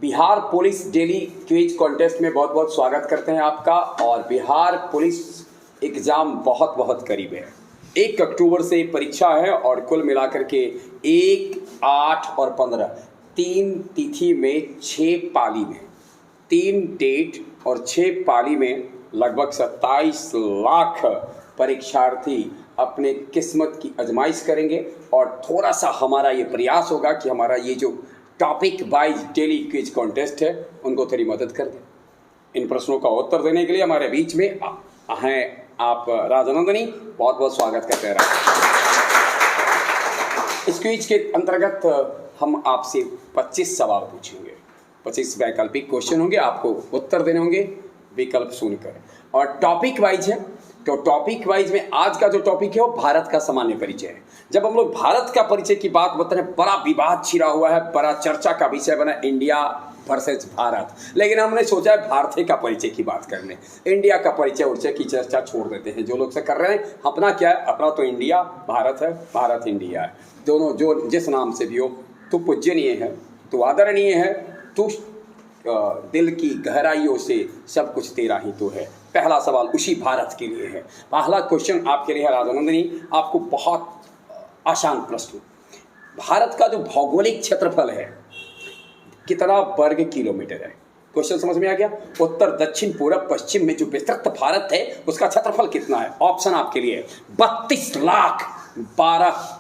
Bihar police daily quiz contest में बहुत बहुत स्वागत करते हैं आपका। और बिहार पुलिस एग्ज़ाम बहुत बहुत करीब है। 1 अक्टूबर से परीक्षा है और कुल मिलाकर के 1, 8 और 15 3 तिथि में 6 पाली में 3 डेट और 6 पाली में लगभग 27 लाख परीक्षार्थी अपने किस्मत की आजमाइश करेंगे। और थोड़ा सा हमारा ये प्रयास होगा कि हमारा ये जो topic wise daily quiz contest है उनको थोड़ी मदद कर दें। इन प्रश्नों का उत्तर देने के लिए हमारे बीच में हैं आप राजनंदनी, बहुत बहुत स्वागत करते हैं। इस क्विज के अंतर्गत हम आपसे 25 सवाल पूछेंगे। 25 वैकल्पिक क्वेश्चन होंगे, आपको उत्तर देने होंगे विकल्प सुनकर। और टॉपिक वाइज है, तो टॉपिक वाइज में आज का जो टॉपिक है वो भारत का सामान्य परिचय है। जब हम लोग भारत का परिचय की बात बता रहे हैं, बड़ा विवाद छिड़ा हुआ है, बड़ा चर्चा का विषय बना इंडिया वर्सेस भारत। लेकिन हमने सोचा है भारतीय का परिचय की बात कर लें, इंडिया का परिचय उर्चय की चर्चा छोड़ देते हैं। जो लोग से कर रहे हैं, अपना क्या है, अपना तो इंडिया भारत है, भारत इंडिया है। दोनों जो जिस नाम से भी हो, तो पूजनीय है, तो आदरणीय है, तो दिल की गहराइयों से सब कुछ तेरा ही तो है। पहला सवाल उसी भारत के लिए है। पहला क्वेश्चन आपके लिए है राजनंदनी, आपको बहुत आसान प्रश्न। भारत का जो भौगोलिक क्षेत्रफल है कितना वर्ग किलोमीटर है? क्वेश्चन समझ में आ गया? उत्तर, दक्षिण, पूर्व, पश्चिम में जो विस्तृत भारत है उसका क्षेत्रफल कितना है? ऑप्शन आपके लिए 32 लाख 12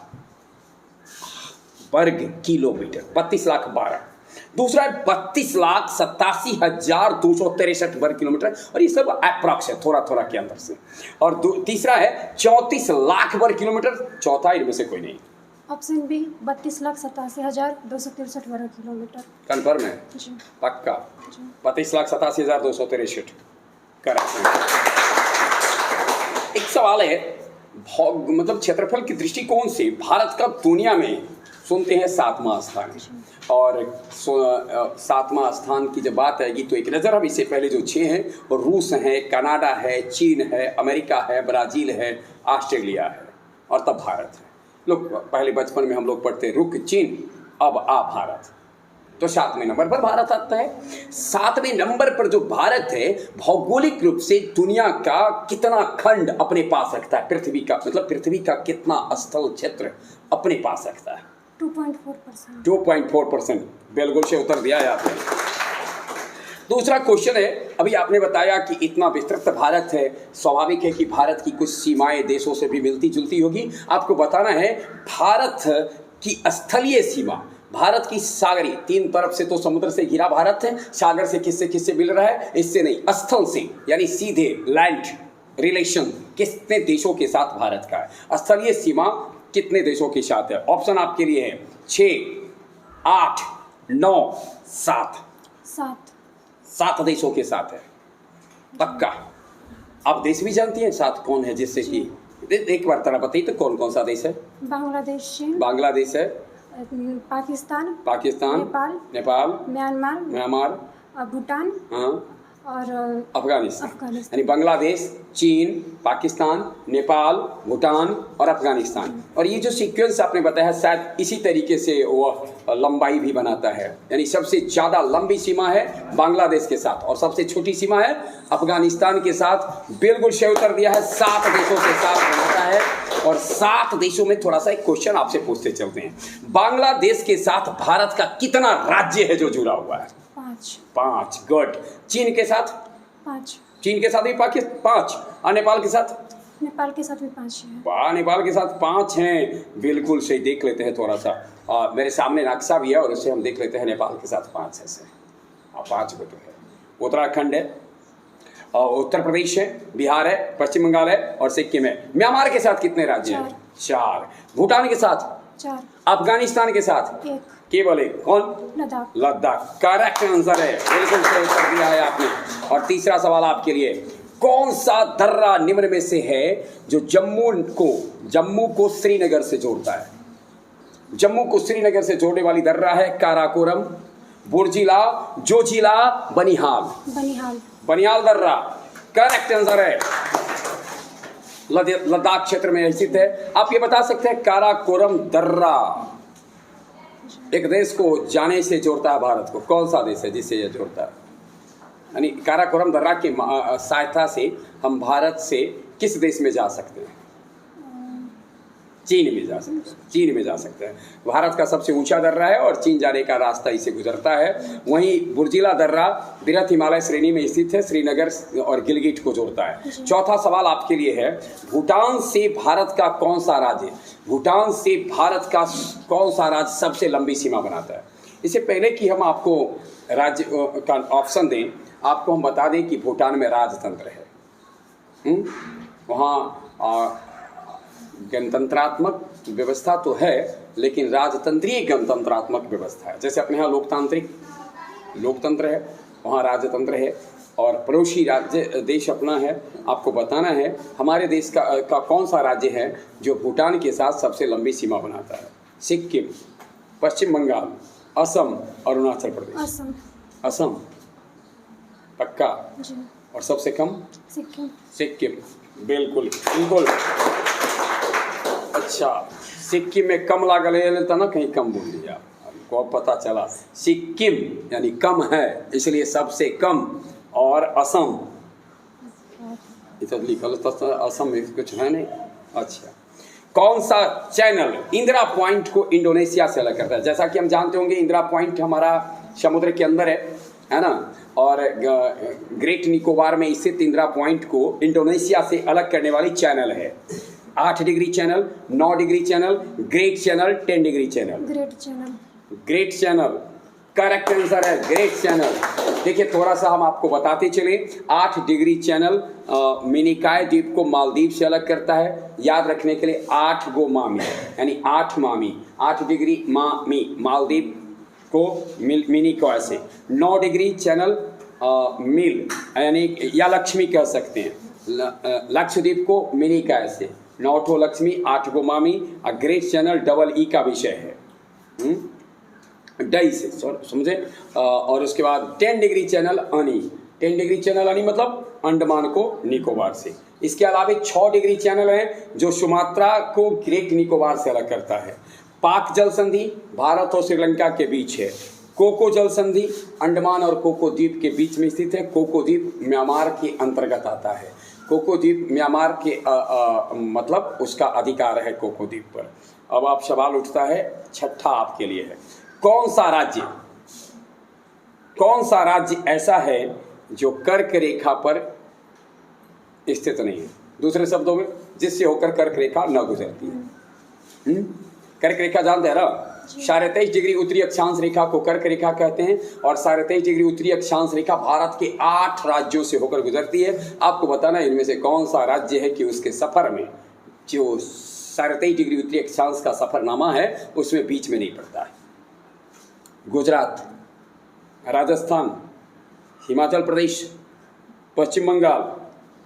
वर्ग किलोमीटर, 32 लाख 12। दूसरा है 32,87,263 वर्ग किलोमीटर, और ये सब अप्रॉक्स है, थोड़ा थोड़ा के अंदर से। और तीसरा है 34 लाख वर्ग किलोमीटर, चौथा इनमें से कोई नहीं। ऑप्शन बी 32,87,263 वर्ग किलोमीटर। कन्फर्म है? जी। पक्का? 32,87,263 करेक्ट। एक सवाल है, मतलब क्षेत्रफल के दृष्टिकोण से भारत का दुनिया में सुनते हैं 7वां स्थान, और 7वां स्थान की जब बात आएगी तो एक नज़र हम इससे पहले जो 6 हैं वो रूस है, कनाडा है, चीन है, अमेरिका है, ब्राज़ील है, ऑस्ट्रेलिया है, और तब भारत है। लोग पहले बचपन में हम लोग पढ़ते रुक चीन, अब आ भारत, तो 7वें नंबर पर भारत आता है। 7वें नंबर पर जो भारत है भौगोलिक रूप से दुनिया का कितना खंड अपने पास रखता है? पृथ्वी का मतलब पृथ्वी का कितना स्थल क्षेत्र अपने पास रखता है? 2.4%। 2.4%, बिल्कुल से उत्तर दिया है आपने। दूसरा क्वेश्चन है, अभी आपने बताया कि इतना विस्तृत भारत है, स्वाभाविक है कि भारत की कुछ सीमाएं देशों से भी मिलती जुलती होगी। आपको बताना है भारत की स्थलीय सीमा, भारत की सागरी, 3 तरफ से तो समुद्र से घिरा भारत है, सागर से किससे किससे मिल रहा है? इससे नहीं, स्थल से, यानी सीधे लैंड रिलेशन कितने देशों के साथ भारत का है, स्थलीय सीमा कितने देशों के साथ है? ऑप्शन आपके लिए है 6, 8, 9, 7। 7 देशों के साथ है, पक्का? आप देश भी जानती हैं 7 कौन है? जिससे कि एक बार तरह बताइए तो कौन कौन सा देश है? बांग्लादेश है, पाकिस्तान, नेपाल, म्यांमार, भूटान, हाँ, और अफगानिस्तान। यानी बांग्लादेश, चीन, पाकिस्तान, नेपाल, भूटान और अफगानिस्तान। और ये जो सीक्वेंस आपने बताया शायद इसी तरीके से वो लंबाई भी बनाता है। यानी सबसे ज़्यादा लंबी सीमा है बांग्लादेश के साथ और सबसे छोटी सीमा है अफगानिस्तान के साथ। बिल्कुल सही उत्तर दिया है, 7 देशों के साथ बनाता है। और 7 देशों में थोड़ा सा एक क्वेश्चन आपसे पूछते चलते हैं, बांग्लादेश के साथ भारत का कितना राज्य है जो जुड़ा हुआ है? 5। गुड। चीन के साथ 5। चीन के साथ भी 5, और नेपाल के साथ भी 5 है। वाह, नेपाल के साथ 5 हैं, बिल्कुल सही। देख लेते हैं थोड़ा सा, और मेरे सामने नक्शा भी है और उससे हम देख लेते हैं नेपाल के साथ 5 है से, 5 को तो है। उत्तराखंड है, और उत्तर प्रदेश है, बिहार है, पश्चिम बंगाल है और सिक्किम है। म्यांमार के साथ कितने राज्य हैं? 4। भूटान के साथ 4। अफगानिस्तान के साथ 1। केवल एक, कौन? लद्दाख। करेक्ट आंसर है, बिल्कुल सही उत्तर दिया है आपने। और तीसरा सवाल आपके लिए, कौन सा दर्रा निम्न में से है जो जम्मू को श्रीनगर से जोड़ता है? जम्मू को श्रीनगर से जोड़ने वाली दर्रा है काराकोरम, बुर्जिला, जोजिला, बनिहाल दर्रा। करेक्ट आंसर है, लद्दाख क्षेत्र में स्थित है। आप ये बता सकते हैं काराकोरम दर्रा एक देश को जाने से जोड़ता है भारत को, कौन सा देश है जिससे यह जोड़ता है? यानी काराकोरम दर्रा की सहायता से हम भारत से किस देश में जा सकते हैं? चीन में जा सकते हैं। चीन में जा सकते हैं। भारत का सबसे ऊंचा दर्रा है और चीन जाने का रास्ता इसे गुजरता है। वहीं बुर्जिला दर्रा वृहत हिमालय श्रेणी में स्थित है, श्रीनगर और गिलगिट को जोड़ता है। चौथा सवाल आपके लिए है, भूटान से भारत का कौन सा राज्य, भूटान से भारत का कौन सा राज्य सबसे लंबी सीमा बनाता है? इससे पहले कि हम आपको राज्य का ऑप्शन दें, आपको हम बता दें कि भूटान में राजतंत्र है। वहाँ गणतंत्रात्मक व्यवस्था तो है, लेकिन राजतंत्रीय गणतंत्रात्मक व्यवस्था है। जैसे अपने यहाँ लोकतंत्र है, वहाँ राजतंत्र है। और पड़ोसी राज्य देश अपना है, आपको बताना है हमारे देश का कौन सा राज्य है जो भूटान के साथ सबसे लंबी सीमा बनाता है? सिक्किम, पश्चिम बंगाल, असम, अरुणाचल प्रदेश। असम पक्का? जी। और सबसे कम? सिक्किम। बिल्कुल बिल्कुल। अच्छा, सिक्किम में कम लागल लेता ना, कहीं कम बोल दिया, आपको पता चला सिक्किम यानी कम है, इसलिए सबसे कम। और असम इधर लिखल तो असम में कुछ है नहीं। अच्छा, कौन सा चैनल इंदिरा पॉइंट को इंडोनेशिया से अलग करता है? जैसा कि हम जानते होंगे इंदिरा पॉइंट हमारा समुद्र के अंदर है ना, और ग्रेट निकोबार में स्थित इंदिरा पॉइंट को इंडोनेशिया से अलग करने वाली चैनल है। 8 degree channel, 9 degree channel, great channel, 10 degree channel. Great channel correct answer है, ग्रेट चैनल। देखिए थोड़ा सा हम आपको बताते चले, 8 डिग्री चैनल मिनिकॉय द्वीप को मालदीव से अलग करता है। याद रखने के लिए 8 गो मामी, यानी 8 मामी, 8 डिग्री मामी मालदीव को मिनिकॉय से। 9 डिग्री चैनल मिल यानी या लक्ष्मी कह सकते हैं, लक्षद्वीप को मिनिकॉय से। 9 ठो लक्ष्मी, 8 गो मामी। और ग्रेट चैनल डबल ई का विषय है, डई से समझे। और उसके बाद 10 डिग्री चैनल अनी, 10 डिग्री चैनल अनी मतलब अंडमान को निकोबार से। इसके अलावा 6 डिग्री चैनल है जो सुमात्रा को ग्रेट निकोबार से अलग करता है। पाक जल संधि भारत और श्रीलंका के बीच है। कोको जल संधि अंडमान और कोको द्वीप के बीच में स्थित है। कोको द्वीप म्यांमार के अंतर्गत आता है। कोको द्वीप म्यांमार के मतलब उसका अधिकार है कोको द्वीप पर। अब आप सवाल उठता है, छठा आपके लिए है, कौन सा राज्य ऐसा है जो कर्क रेखा पर स्थित नहीं है? दूसरे शब्दों में, जिससे होकर कर्क रेखा न गुजरती है। कर्क रेखा जानते हैं ना? 23.5 डिग्री उत्तरी अक्षांश रेखा को कर्क रेखा कहते हैं। और 23.5 डिग्री उत्तरी अक्षांश रेखा भारत के 8 राज्यों से होकर गुजरती है। आपको बताना है इनमें से कौन सा राज्य है कि उसके सफर में जो 23.5 डिग्री उत्तरी अक्षांश का सफरनामा है उसमें बीच में नहीं पड़ता है। गुजरात, राजस्थान, हिमाचल प्रदेश, पश्चिम बंगाल।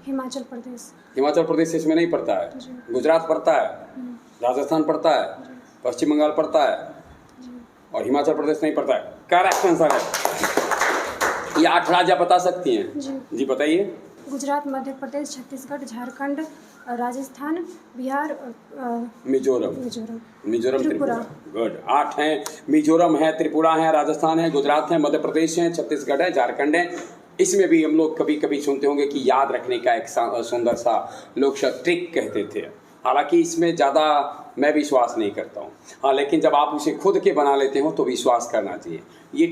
हिमाचल प्रदेश। हिमाचल प्रदेश इसमें नहीं पड़ता है, गुजरात पड़ता है, राजस्थान पड़ता है, पश्चिम बंगाल पड़ता है और हिमाचल प्रदेश नहीं पड़ता है। करेक्ट आंसर है। ये 8 राज्य बता सकती हैं? जी बताइए। गुजरात, मध्य प्रदेश, छत्तीसगढ़, झारखंड, राजस्थान, बिहार, मिजोरम, त्रिपुरा। गुड, 8 हैं। मिजोरम है, त्रिपुरा है, राजस्थान है, गुजरात है, मध्य प्रदेश है, छत्तीसगढ़ है, झारखंड है। इसमें भी हम लोग कभी कभी सुनते होंगे कि याद रखने का एक सुंदर सा लोग ट्रिक कहते थे। हालांकि इसमें ज़्यादा मैं विश्वास नहीं करता हूँ। हाँ, लेकिन जब आप उसे खुद के बना लेते हो तो विश्वास करना चाहिए। ये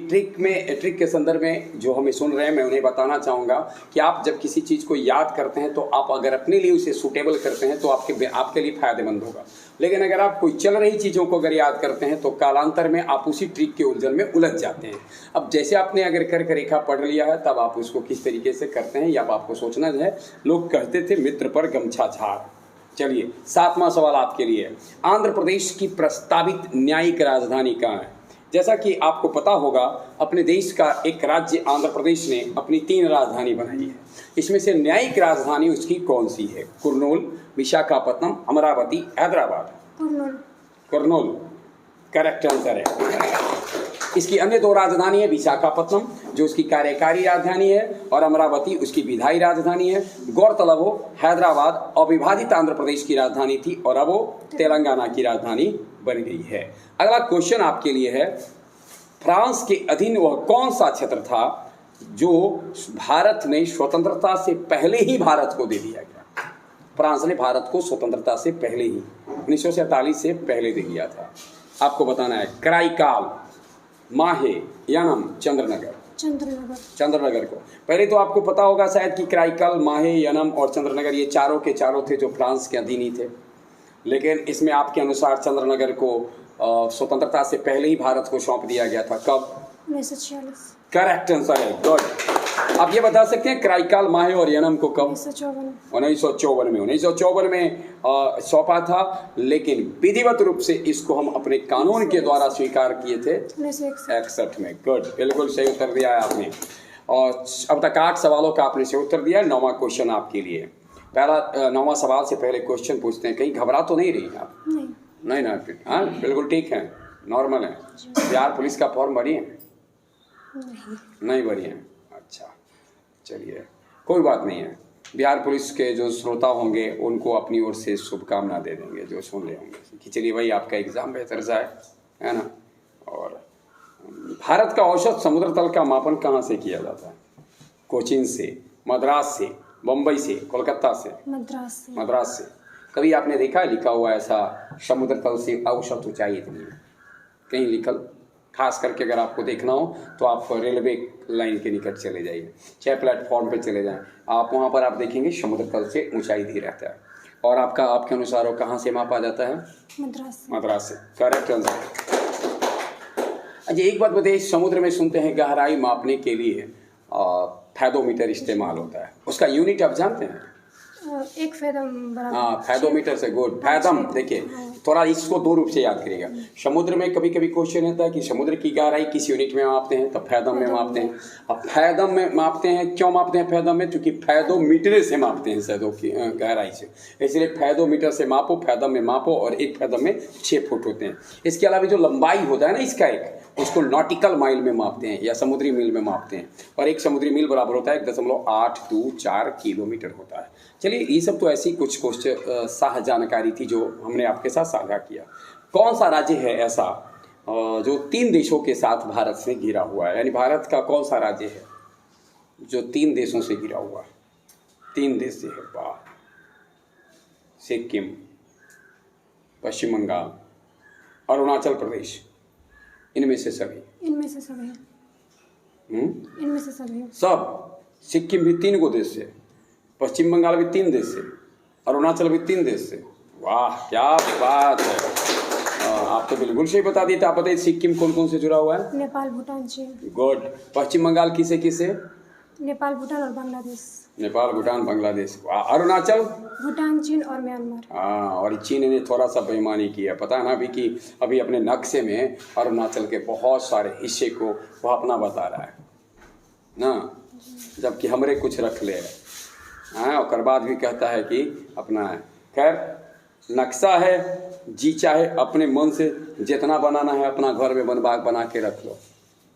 ट्रिक के संदर्भ में जो हमें सुन रहे हैं, मैं उन्हें बताना चाहूँगा कि आप जब किसी चीज़ को याद करते हैं तो आप अगर अपने लिए उसे सूटेबल करते हैं तो आपके लिए फ़ायदेमंद होगा। लेकिन अगर आप कोई चल रही चीज़ों को अगर याद करते हैं तो कालांतर में आप उसी ट्रिक के उलझन में उलझ जाते हैं। अब जैसे आपने अगर कर्क रेखा पढ़ लिया है तब आप उसको किस तरीके से करते हैं या आपको सोचना है। लोग कहते थे मित्र पर गमछा झाड़। चलिए 7वां सवाल आपके लिए है, आंध्र प्रदेश की प्रस्तावित न्यायिक राजधानी कहाँ है? जैसा कि आपको पता होगा अपने देश का एक राज्य आंध्र प्रदेश ने अपनी 3 राजधानी बनाई है। इसमें से न्यायिक राजधानी उसकी कौन सी है? कुर्नूल, विशाखापत्तनम, अमरावती, हैदराबाद। कुर्नूल करेक्ट आंसर है। इसकी अन्य 2 राजधानी है, विशाखापत्तनम जो उसकी कार्यकारी राजधानी है और अमरावती उसकी विधायी राजधानी है। गौरतलब हो हैदराबाद अविभाजित आंध्र प्रदेश की राजधानी थी और अब वो तेलंगाना की राजधानी बन गई है। अगला क्वेश्चन आपके लिए है, फ्रांस के अधीन वह कौन सा क्षेत्र था जो भारत ने स्वतंत्रता से पहले ही भारत को दे दिया गया? फ्रांस ने भारत को स्वतंत्रता से पहले ही 1947 से पहले दे दिया था। आपको बताना है कराईकाल, माहे, यानम, चंद्रनगर। चंद्रनगर को पहले तो आपको पता होगा शायद कि कराईकाल, माहे, यानम और चंद्रनगर ये चारों के चारों थे जो फ्रांस के अधीन ही थे, लेकिन इसमें आपके अनुसार चंद्रनगर को स्वतंत्रता से पहले ही भारत को सौंप दिया गया था। कब? 1946। करेक्ट आंसर है, गुड। आप ये बता सकते हैं कराईकाल, माहे और यानम को कब? 1954 में। 1954 में सौंपा था, लेकिन विधिवत रूप से इसको हम अपने कानून के द्वारा स्वीकार किए थे 1961 में। गुड, बिल्कुल सही उत्तर दिया है आपने। और अब तक 8 सवालों का आपने सही उत्तर दिया। 9वां क्वेश्चन आपके लिए। पहला 9वां सवाल से पहले क्वेश्चन पूछते हैं, कहीं घबरा तो नहीं रही आप? नहीं ना? हाँ, बिल्कुल ठीक है, नॉर्मल है। बिहार पुलिस का फॉर्म भरी है? नहीं भरी है। अच्छा, चलिए कोई बात नहीं है। बिहार पुलिस के जो श्रोता होंगे उनको अपनी ओर से शुभकामना दे देंगे जो सुन रहे होंगे कि चलिए भाई आपका एग्जाम बेहतर जाए, है ना। और भारत का औसत समुद्र तल का मापन कहाँ से किया जाता है? कोचीन से, मद्रास से, बम्बई से, कोलकाता से? मद्रास से। कभी आपने देखा है लिखा हुआ ऐसा समुद्र तल से औसत ऊंचाई इतनी है? कहीं लिखल? खास करके अगर आपको देखना हो तो आप रेलवे लाइन के निकट चले जाइए, चाहे प्लेटफॉर्म पे चले जाएं, आप वहाँ पर आप देखेंगे समुद्र तल से ऊंचाई दी रहता है। और आपके अनुसार वो कहाँ से मापा जाता है? मद्रास से। Correct answer. अच्छा, एक बात बताइए, समुद्र में सुनते हैं गहराई मापने के लिए फैदोमीटर इस्तेमाल होता है, उसका यूनिट आप जानते हैं? 1 फैदम बराबर। हाँ, फैदोमीटर से। गुड। फैदम, देखिए थोड़ा इसको 2 रूप से याद करिएगा। समुद्र में कभी कभी क्वेश्चन होता है कि समुद्र की गहराई किस यूनिट में मापते हैं, तो फैदम में मापते हैं। अब फैदम में मापते हैं, क्यों मापते हैं फैदम में? क्योंकि फैदोमीटर से मापते हैं सैदों की गहराई से, इसलिए फैदोमीटर से मापो, फैदम में मापो। और एक फैदम में 6 फुट होते हैं। इसके अलावा जो लंबाई होता है ना इसका, उसको नॉटिकल माइल में मापते हैं या समुद्री मील में मापते हैं। और एक समुद्री मील बराबर होता है 1.824 किलोमीटर होता है। चलिए, ये सब तो ऐसी कुछ साह जानकारी थी जो हमने आपके साथ साझा किया। कौन सा राज्य है ऐसा जो 3 देशों के साथ भारत से घिरा हुआ है? यानी भारत का कौन सा राज्य है जो 3 देशों से घिरा हुआ है? 3 देश से है। वाह! सिक्किम, पश्चिम बंगाल, अरुणाचल प्रदेश। इनमें से सभी सब। सिक्किम भी 3 देश से, पश्चिम बंगाल भी 3 देश से, अरुणाचल भी 3 देश से। वाह, क्या बात है! आप तो बिल्कुल सही बता दिए। आप बताइए सिक्किम कौन कौन से जुड़ा हुआ है? नेपाल, भूटान, चीन। गुड। पश्चिम बंगाल किसे किसे? नेपाल, भूटान और बांग्लादेश। नेपाल, भूटान, बांग्लादेश। वाह। अरुणाचल? भूटान, चीन और म्यांमार। हाँ, और चीन ने थोड़ा सा बेईमानी किया, पता है ना अभी कि अभी अपने नक्शे में अरुणाचल के बहुत सारे हिस्से को वह अपना बता रहा है ना, जबकि हमरे कुछ रख ले। हाँ, और बाद भी कहता है कि अपना है। खैर, नक्शा है, जी चाहे अपने मन से जितना बनाना है अपना घर में बना के रख लो।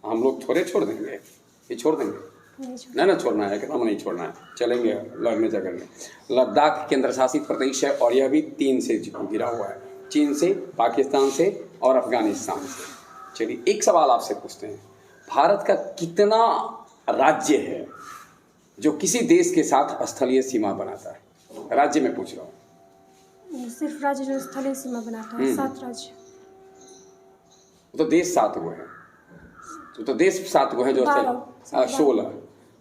हम लोग थोड़े छोड़ देंगे, ये छोड़ देंगे? नहीं ना छोड़ना है, एकदम नहीं छोड़ना है। चलेंगे लड़ने झगड़ने। लद्दाख केंद्र शासित प्रदेश है और यह भी 3 से घिरा हुआ है, चीन से, पाकिस्तान से और अफगानिस्तान से। चलिए, एक सवाल आपसे पूछते हैं, भारत का कितना राज्य है जो किसी देश के साथ स्थलीय सीमा बनाता है? राज्य में पूछ रहा हूँ। सिर्फ राज्य जो स्थलीय सीमा बनाता है 7 राज्य। तो देश 7 गो है, तो देश 7 गो है जो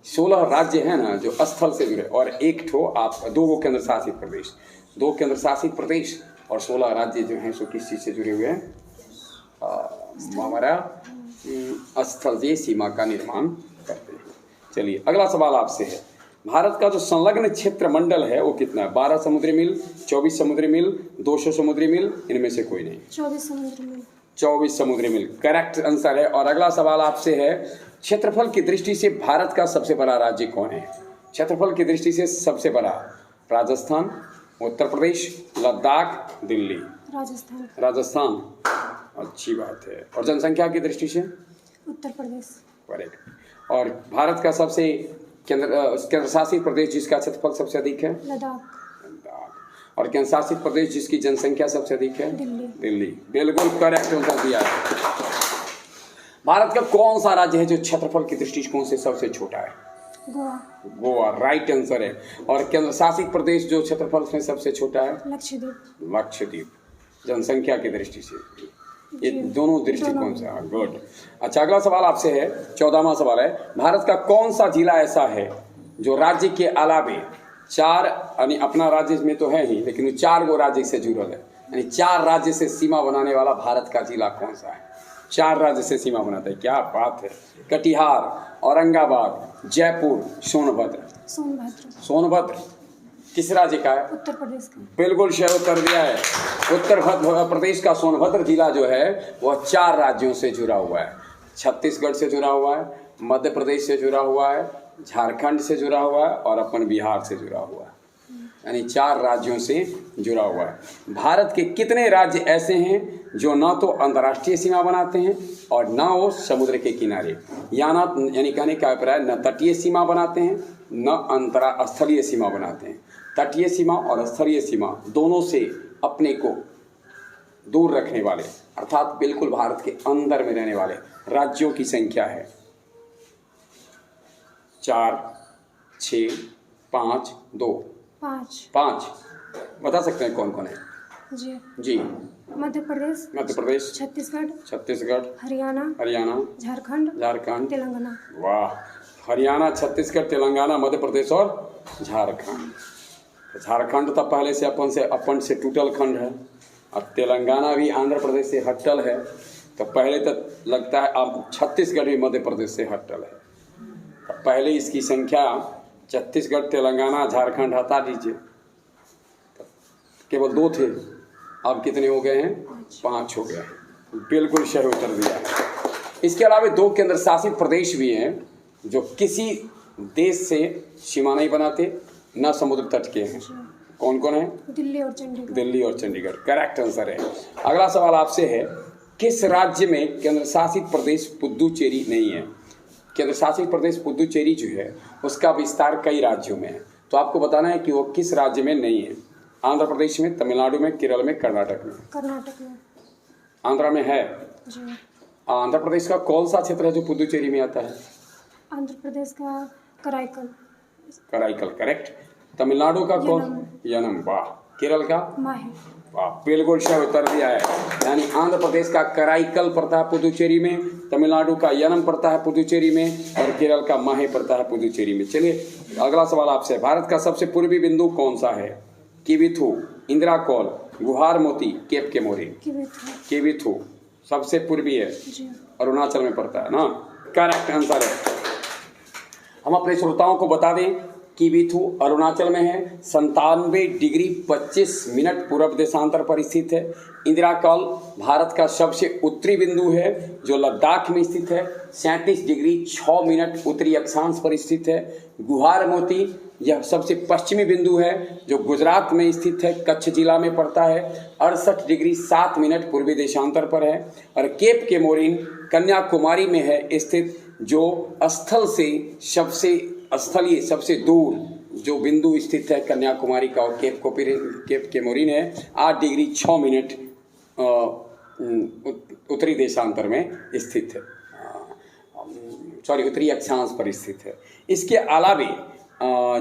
16 राज्य है ना जो स्थल से जुड़े, और 1 ठो आप 2 गो केंद्र शासित प्रदेश, 2 केंद्र शासित प्रदेश और 16 राज्य जो हैं सो किस चीज़ से जुड़े हुए हैं? हमारा स्थलीय सीमा का निर्माण करते हैं। चलिए, अगला सवाल आपसे है, भारत का जो संलग्न क्षेत्र मंडल है वो कितना है? 12 समुद्री मील, 24 समुद्री मील, 200 समुद्री मील, इनमें से कोई नहीं। 24 समुद्री मील। 24 समुद्री मील करेक्ट आंसर है। और अगला सवाल आपसे है, क्षेत्रफल की दृष्टि से भारत का सबसे बड़ा राज्य कौन है? क्षेत्रफल की दृष्टि से सबसे बड़ा? राजस्थान, उत्तर प्रदेश, लद्दाख, दिल्ली? राजस्थान। अच्छी बात है। और जनसंख्या की दृष्टि से? उत्तर प्रदेश। करेक्ट। और भारत का सबसे केंद्र शासित प्रदेश जिसका क्षेत्रफल सबसे अधिक है? लद्दाख। और केंद्र शासित प्रदेश जिसकी जनसंख्या सबसे अधिक है? दिल्ली। दिल्ली, बिल्कुल करेक्ट आंसर दिया है। भारत का कौन सा राज्य है जो क्षेत्रफल की दृष्टिकोण से सबसे छोटा है? गोवा। गोवा राइट आंसर है। और केंद्र शासित प्रदेश जो क्षेत्रफल में सबसे छोटा है? लक्षद्वीप। लक्षद्वीप, जनसंख्या की दृष्टि से ये जी, दोनों दृष्टिकोण से। गुड। अच्छा, अगला सवाल आपसे है, 14वां सवाल है, भारत का कौन सा जिला ऐसा है जो राज्य के अलावे 4, यानी अपना राज्य में तो है ही, लेकिन 4 गो राज्य से जुड़ल है, यानी 4 राज्य से सीमा बनाने वाला भारत का जिला कौन सा है? 4 राज्य से सीमा बनाता है, क्या बात है। कटिहार, औरंगाबाद, जयपुर, सोनभद्र। सोनभद्र। सोनभद्र किस राज्य का है? उत्तर प्रदेश का। बिल्कुल सही उत्तर दिया है। उत्तर प्रदेश का सोनभद्र जिला जो है वह 4 राज्यों से जुड़ा हुआ है। छत्तीसगढ़ से जुड़ा हुआ है, मध्य प्रदेश से जुड़ा हुआ है, झारखंड से जुड़ा हुआ है और अपन बिहार से जुड़ा हुआ है, यानी 4 राज्यों से जुड़ा हुआ है। भारत के कितने राज्य ऐसे हैं जो ना तो अंतर्राष्ट्रीय सीमा बनाते हैं और ना वो समुद्र के किनारे, यानी कहने का अभिप्राय न तटीय सीमा बनाते हैं न स्थलीय सीमा बनाते हैं। तटीय सीमा और स्थलीय सीमा दोनों से अपने को दूर रखने वाले, अर्थात बिल्कुल भारत के अंदर में रहने वाले राज्यों की संख्या है 4, 6, 5, 2। 5 बता सकते हैं कौन कौन है? जी। जी। मध्य प्रदेश, छत्तीसगढ़, हरियाणा, झारखंड, तेलंगाना। वाह, हरियाणा, छत्तीसगढ़, तेलंगाना, मध्य प्रदेश और झारखंड। झारखंड तो पहले से अपन से टूटल खंड है, और तेलंगाना भी आंध्र प्रदेश से हटल है, तो पहले तो लगता है अब छत्तीसगढ़ भी मध्य प्रदेश से हटल है। तो पहले इसकी संख्या छत्तीसगढ़, तेलंगाना, झारखंड हटा दीजिए, तो केवल 2 थे, अब कितने हो गए हैं? 5 हो गए हैं। बिल्कुल सही उत्तर दिया है। इसके अलावा 2 केंद्र शासित प्रदेश भी हैं जो किसी देश से सीमा नहीं बनाते, न समुद्र तट के हैं। कौन कौन है? दिल्ली और चंडीगढ़। दिल्ली और चंडीगढ़ करेक्ट आंसर है। अगला सवाल आपसे है, किस राज्य में केंद्र शासित प्रदेश पुदुचेरी नहीं है? केंद्र शासित प्रदेश पुदुचेरी जो है उसका विस्तार कई राज्यों में है, तो आपको बताना है कि वो किस राज्य में नहीं है। आंध्र प्रदेश में, तमिलनाडु में, केरल में, कर्नाटक में। कर्नाटक में। आंध्र में है जी। आंध्र प्रदेश का कौन सा क्षेत्र है जो पुदुचेरी में आता है? आंध्र प्रदेश का कराईकल। कराईकल करेक्ट। तमिलनाडु का कौन? यनम। वाह। केरल का? माहे। वाह, बिल्कुल सही उत्तर दिया है। यानी आंध्र प्रदेश का कराईकल पड़ता है पुदुचेरी में, तमिलनाडु का यनम पड़ता है पुदुचेरी में और केरल का माहे पड़ता है पुदुचेरी में। चलिए अगला सवाल आपसे, भारत का सबसे पूर्वी बिंदु कौन सा है? किविथु, इंदिरा कौल, गुहार मोती, केप के मोरी। किविथु सबसे पूर्वी है, अरुणाचल में पड़ता है ना, करेक्ट आंसर है। हम अपने श्रोताओं को बता दें किविथु अरुणाचल में है, 97 डिग्री 25 मिनट पूर्व देशांतर पर स्थित है। इंदिरा कौल भारत का सबसे उत्तरी बिंदु है जो लद्दाख में स्थित है, 37 डिग्री 6 मिनट उत्तरी अक्षांश पर स्थित है। गुहार मोती यह सबसे पश्चिमी बिंदु है जो गुजरात में स्थित है, कच्छ जिला में पड़ता है, 68 डिग्री 7 मिनट पूर्वी देशांतर पर है। और केप के मोरिन कन्याकुमारी में है स्थित, जो स्थल से स्थलीय सबसे दूर जो बिंदु स्थित है कन्याकुमारी का और केप के मोरिन है, 8 डिग्री 6 मिनट उत्तरी देशांतर में स्थित है, उत्तरी अक्षांश पर स्थित है। इसके अलावे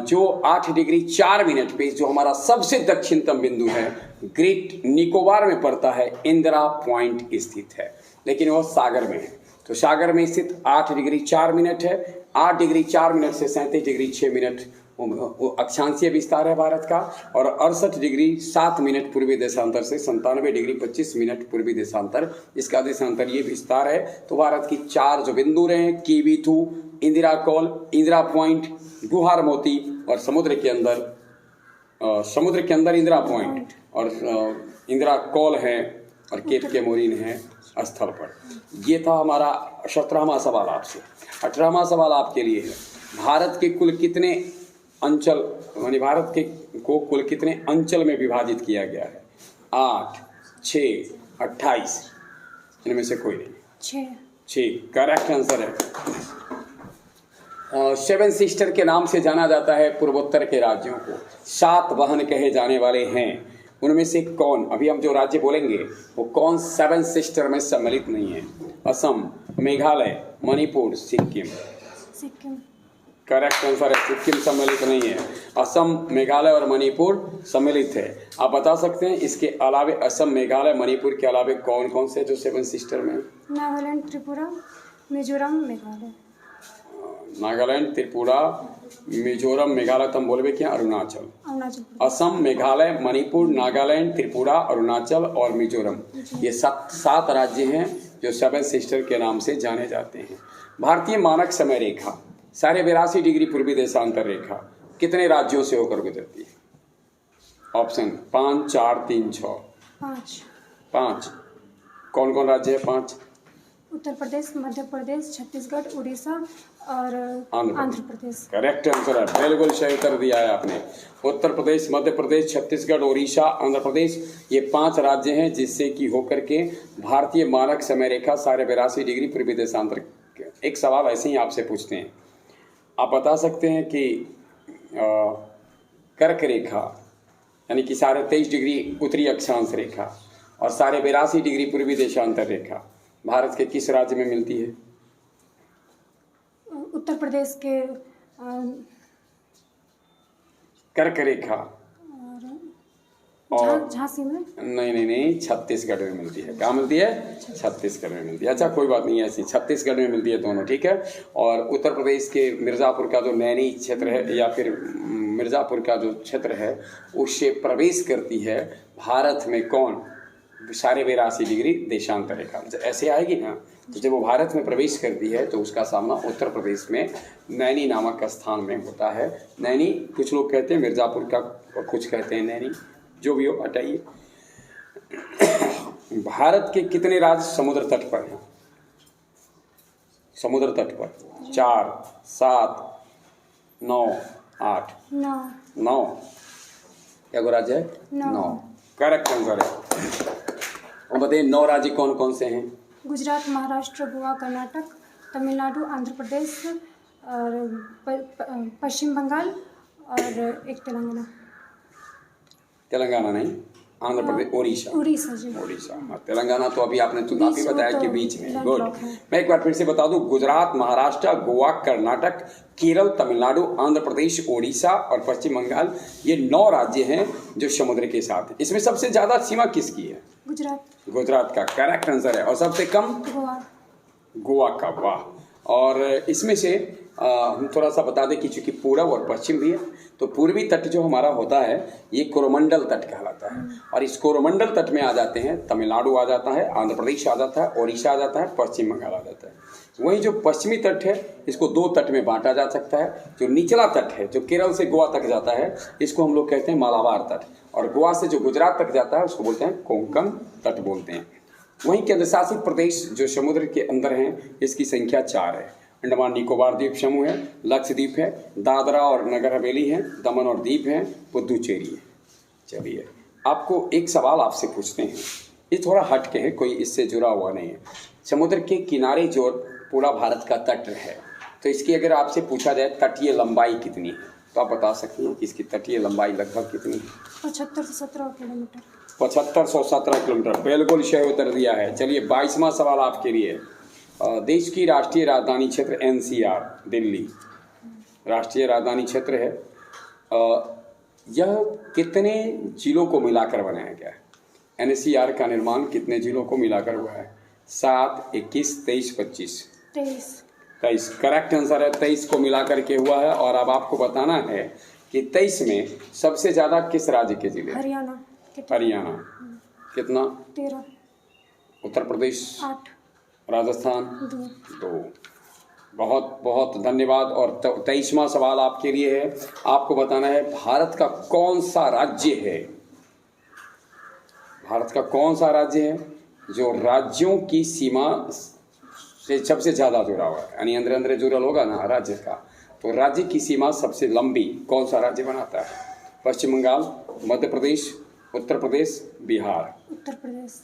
जो 8 डिग्री 4 मिनट पे जो हमारा सबसे दक्षिणतम बिंदु है ग्रेट निकोबार में पड़ता है, इंदिरा पॉइंट स्थित है, लेकिन वह सागर में है। तो सागर में स्थित 8 डिग्री 4 मिनट है। 8 डिग्री 4 मिनट से 37 डिग्री 6 मिनट वो अक्षांशीय विस्तार है भारत का, और 68 डिग्री 7 मिनट पूर्वी देशांतर से 97 डिग्री 25 मिनट पूर्वी देशांतर, इसका देशांतर ये विस्तार है। तो भारत की 4 जो बिंदु रहे हैं, किविथु, इंदिरा कौल, इंदिरा पॉइंट, गुहार मोती और समुद्र के अंदर इंदिरा पॉइंट और इंदिरा कौल है और केप के मोरिन है स्थल पर। ये था हमारा 17वां सवाल आपसे। 18वां सवाल आपके लिए है, भारत के कुल कितने अंचल, यानी भारत के को कुल कितने अंचल में विभाजित किया गया है? 8, 6, 28, इनमें से कोई नहीं। 6 करेक्ट आंसर है। सेवन सिस्टर के नाम से जाना जाता है पूर्वोत्तर के राज्यों को। 7 बहन कहे जाने वाले हैं, उनमें से कौन, अभी हम जो राज्य बोलेंगे वो कौन 7 सिस्टर में सम्मिलित नहीं है? असम, मेघालय, मणिपुर, सिक्किम। सिक्किम। करेक्ट आंसर है, सिक्किम सम्मिलित नहीं है। असम, मेघालय और मणिपुर सम्मिलित है। आप बता सकते हैं इसके अलावे असम, मेघालय, मणिपुर के अलावे कौन कौन से जो 7 सिस्टर में? नागालैंड, त्रिपुरा, मिजोरम, मेघालय। नागालैंड, त्रिपुरा, मिजोरम, मेघालय, तुम बोलबे क्या? अरुणाचल। अरुणाचल। असम, मेघालय, मणिपुर, नागालैंड, त्रिपुरा, अरुणाचल और मिजोरम, ये 7 राज्य हैं जो 7 सिस्टर के नाम से जाने जाते हैं। भारतीय मानक समय रेखा 82.5 डिग्री पूर्वी देशांतर रेखा कितने राज्यों से होकर गुजरती है? ऑप्शन 5, 4, 3, 6। 5। कौन कौन राज्य है 5? उत्तर प्रदेश, मध्य प्रदेश, छत्तीसगढ़, उड़ीसा और आंध्र प्रदेश। करेक्ट आंसर है, बिल्कुल सही उत्तर दिया है आपने। उत्तर प्रदेश, मध्य प्रदेश, छत्तीसगढ़, उड़ीसा, आंध्र प्रदेश, ये 5 राज्य हैं जिससे कि होकर के भारतीय मानक समय रेखा 82.5 डिग्री पूर्वी देशांतर। एक सवाल ऐसे ही आपसे पूछते हैं, आप बता सकते हैं कि कर्क रेखा यानी कि 23.5 डिग्री उत्तरी अक्षांश रेखा और 82.5 डिग्री पूर्वी देशांतर रेखा भारत के किस राज्य में मिलती है? उत्तर प्रदेश के कर्क रेखा और झांसी में? नहीं, छत्तीसगढ़ में मिलती है। कहाँ मिलती है? छत्तीसगढ़ में मिलती है। अच्छा, कोई बात नहीं है, ऐसी छत्तीसगढ़ में मिलती है दोनों, ठीक है। और उत्तर प्रदेश के मिर्ज़ापुर का जो नैनी क्षेत्र है या फिर मिर्ज़ापुर का जो क्षेत्र है उससे प्रवेश करती है भारत में कौन? 82.5 डिग्री देशांतर रेखा ऐसे आएगी ना, तो जब वो भारत में प्रवेश करती है तो उसका सामना उत्तर प्रदेश में नैनी नामक स्थान में होता है। नैनी, कुछ लोग कहते हैं मिर्ज़ापुर का और कुछ कहते हैं नैनी, जो भी हो हटाइए। भारत के कितने राज्य समुद्र तट पर हैं? समुद्र तट पर 4, 7, 9, 8। 9 क्या को राज्य है? 9। करेक्ट आंसर है। और बताइए 9 राज्य कौन कौन से हैं? गुजरात, महाराष्ट्र, गोवा, कर्नाटक, तमिलनाडु, आंध्र प्रदेश और पश्चिम बंगाल और एक तेलंगाना। तेलंगाना नहीं, आंध्र प्रदेश, उड़ीसा जी। उड़ीसा, तेलंगाना तो अभी आपने तो काफी बताया कि बीच में। गुड। है। मैं एक बार फिर से बता दूं, गुजरात, महाराष्ट्र, गोवा, कर्नाटक, केरल, तमिलनाडु, आंध्र प्रदेश, उड़ीसा और पश्चिम बंगाल, ये 9 राज्य हैं जो समुद्र के साथ हैं। इसमें सबसे ज्यादा सीमा किसकी है? गुजरात का करेक्ट आंसर है। और सबसे कम? गोवा का। वाह। और इसमें से हम थोड़ा सा बता दें कि चूंकि पूर्व और पश्चिम भी है, तो पूर्वी तट जो हमारा होता है ये कोरोमंडल तट कहलाता है। और इस कोरोमंडल तट में आ जाते हैं तमिलनाडु आ जाता है, आंध्र प्रदेश आ जाता है, ओडिशा आ जाता है, पश्चिम बंगाल आ जाता है। वहीं जो पश्चिमी तट है इसको 2 तट में बांटा जा सकता है। जो निचला तट है जो केरल से गोवा तक जाता है इसको हम लोग कहते हैं मालाबार तट, और गोवा से जो गुजरात तक जाता है उसको बोलते हैं कोंकण तट बोलते हैं। वहीं केंद्र शासित प्रदेश जो समुद्र के अंदर हैं इसकी संख्या 4 है। अंडमान निकोबार द्वीप समूह है, लक्षद्वीप है, दादरा और नगर हवेली है, दमन और दीप है, पुदुचेरी है। चलिए आपको एक सवाल आपसे पूछते हैं, ये थोड़ा हट के है, कोई इससे जुड़ा हुआ नहीं है। समुद्र के किनारे जो पूरा भारत का तट है तो इसकी अगर आपसे पूछा जाए तटीय लंबाई कितनी है तो आप बता सकती हैं कि इसकी तटीय लंबाई लगभग कितनी है? 75 से 17 किलोमीटर। 7517 किलोमीटर, बिल्कुल सही उत्तर दिया है। चलिए 22वां सवाल आपके लिए। देश की राष्ट्रीय राजधानी क्षेत्र NCR दिल्ली राष्ट्रीय राजधानी क्षेत्र है, यह कितने जिलों को मिलाकर बनाया गया है? NCR का निर्माण कितने जिलों को मिलाकर हुआ है? 7, 21, 23, 25। 23 करेक्ट आंसर है, 23 को मिलाकर के हुआ है। और अब आपको बताना है कि 23 में सबसे ज्यादा किस राज्य के जिले? हरियाणा। कितना? 13। उत्तर प्रदेश 8। राजस्थान 2। बहुत बहुत धन्यवाद। और 23वां सवाल आपके लिए है, आपको बताना है भारत का कौन सा राज्य है, भारत का कौन सा राज्य है जो राज्यों की सीमा से सबसे ज़्यादा जुड़ा हुआ है, यानी अंदर अंदर जुड़ल होगा ना राज्य का, तो राज्य की सीमा सबसे लंबी कौन सा राज्य बनाता है? पश्चिम बंगाल, मध्य प्रदेश, उत्तर प्रदेश, बिहार। उत्तर प्रदेश।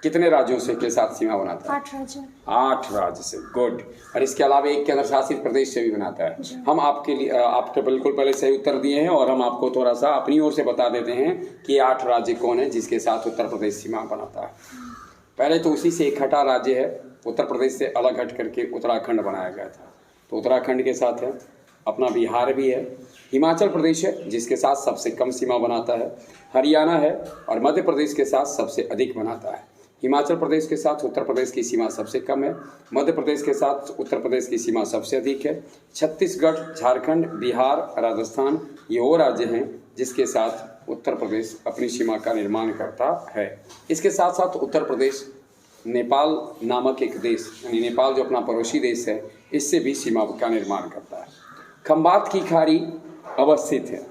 कितने राज्यों से के साथ सीमा बनाता है? 8 राज्य। 8 राज्य से, गुड। और इसके अलावा एक केंद्र शासित प्रदेश से भी बनाता है। हम आपके लिए आपके बिल्कुल पहले सही उत्तर दिए हैं और हम आपको थोड़ा सा अपनी ओर से बता देते हैं कि 8 राज्य कौन है जिसके साथ उत्तर प्रदेश सीमा बनाता है। पहले तो उसी से एक हटा राज्य है, उत्तर प्रदेश से अलग हट करके उत्तराखंड बनाया गया था, तो उत्तराखंड के साथ है। अपना बिहार भी है, हिमाचल प्रदेश है जिसके साथ सबसे कम सीमा बनाता है, हरियाणा है और मध्य प्रदेश के साथ सबसे अधिक बनाता है। हिमाचल प्रदेश के साथ उत्तर प्रदेश की सीमा सबसे कम है, मध्य प्रदेश के साथ उत्तर प्रदेश की सीमा सबसे अधिक है। छत्तीसगढ़, झारखंड, बिहार, राजस्थान ये वो राज्य हैं जिसके साथ उत्तर प्रदेश अपनी सीमा का निर्माण करता है। इसके साथ साथ उत्तर प्रदेश नेपाल नामक एक देश, यानी नेपाल जो अपना पड़ोसी देश है, इससे भी सीमा का निर्माण करता है। खंबात की खाड़ी अवस्थित है।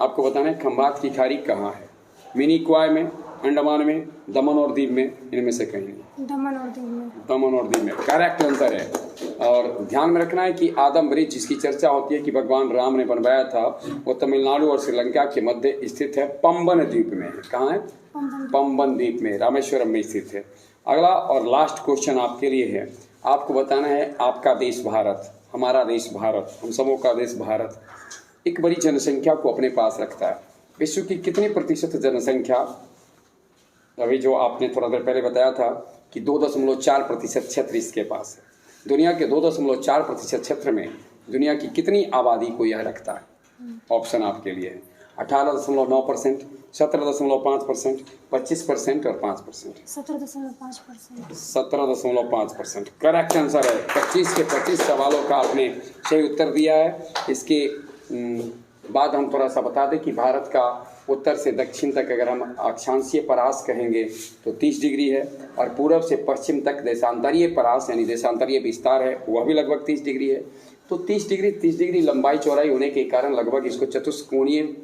आपको बताना है खंबात की खाड़ी कहाँ है? मिनी क्वाय में, अंडमान में, दमन और दीव में, इनमें से कहीं नहीं। दमन और दीव में। दमन और दीव में करेक्ट आंसर है। और ध्यान में रखना है कि आदम ब्रिज जिसकी चर्चा होती है कि भगवान राम ने बनवाया था, वो तमिलनाडु और श्रीलंका के मध्य स्थित है, पंबन द्वीप में है। कहाँ है? पंबन द्वीप में, रामेश्वरम में स्थित है। अगला और लास्ट क्वेश्चन आपके लिए है, आपको बताना है आपका देश भारत, हमारा देश भारत, हम सबों का देश भारत एक बड़ी जनसंख्या को अपने पास रखता है। विश्व की कितनी प्रतिशत जनसंख्या, अभी जो आपने थोड़ा देर पहले बताया था कि 2.4% क्षेत्र इसके पास है। दुनिया के 2.4% क्षेत्र में दुनिया की कितनी आबादी को यह रखता है? ऑप्शन आपके लिए है 18.9%, 17.5%, 25% और 5%। 17.5%। 17.5% करेक्ट आंसर है। 25 के 25 सवालों का आपने सही उत्तर दिया है। इसके बाद हम थोड़ा सा बता दें कि भारत का उत्तर से दक्षिण तक अगर हम अक्षांशीय परास कहेंगे तो 30 डिग्री है, और पूरब से पश्चिम तक देशांतरीय परास यानी देशांतरीय विस्तार है, वह भी लगभग 30 डिग्री है। तो 30 डिग्री लंबाई चौड़ाई होने के कारण लगभग इसको चतुष्कोणीय,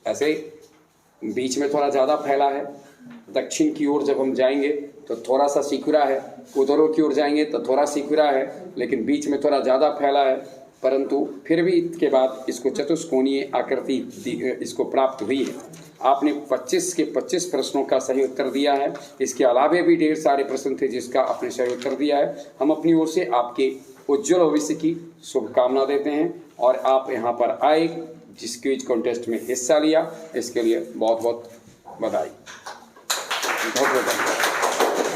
ऐसे बीच में थोड़ा ज़्यादा फैला है। दक्षिण की ओर जब हम जाएंगे तो थोड़ा सा सिकुड़ा है, उत्तरों की ओर जाएंगे तो थोड़ा सिकुड़ा है, लेकिन बीच में थोड़ा ज़्यादा फैला है, परंतु फिर भी इसके बाद इसको चतुष्कोणीय आकृति इसको प्राप्त हुई है। आपने 25 के 25 प्रश्नों का सही उत्तर दिया है। इसके अलावा भी ढेर सारे प्रश्न थे जिसका आपने सही उत्तर दिया है। हम अपनी ओर से आपके उज्जवल भविष्य की शुभकामना देते हैं और आप यहाँ पर आए, जिस क्विज कॉन्टेस्ट में हिस्सा लिया, इसके लिए बहुत बहुत बधाई। बहुत बहुत धन्यवाद।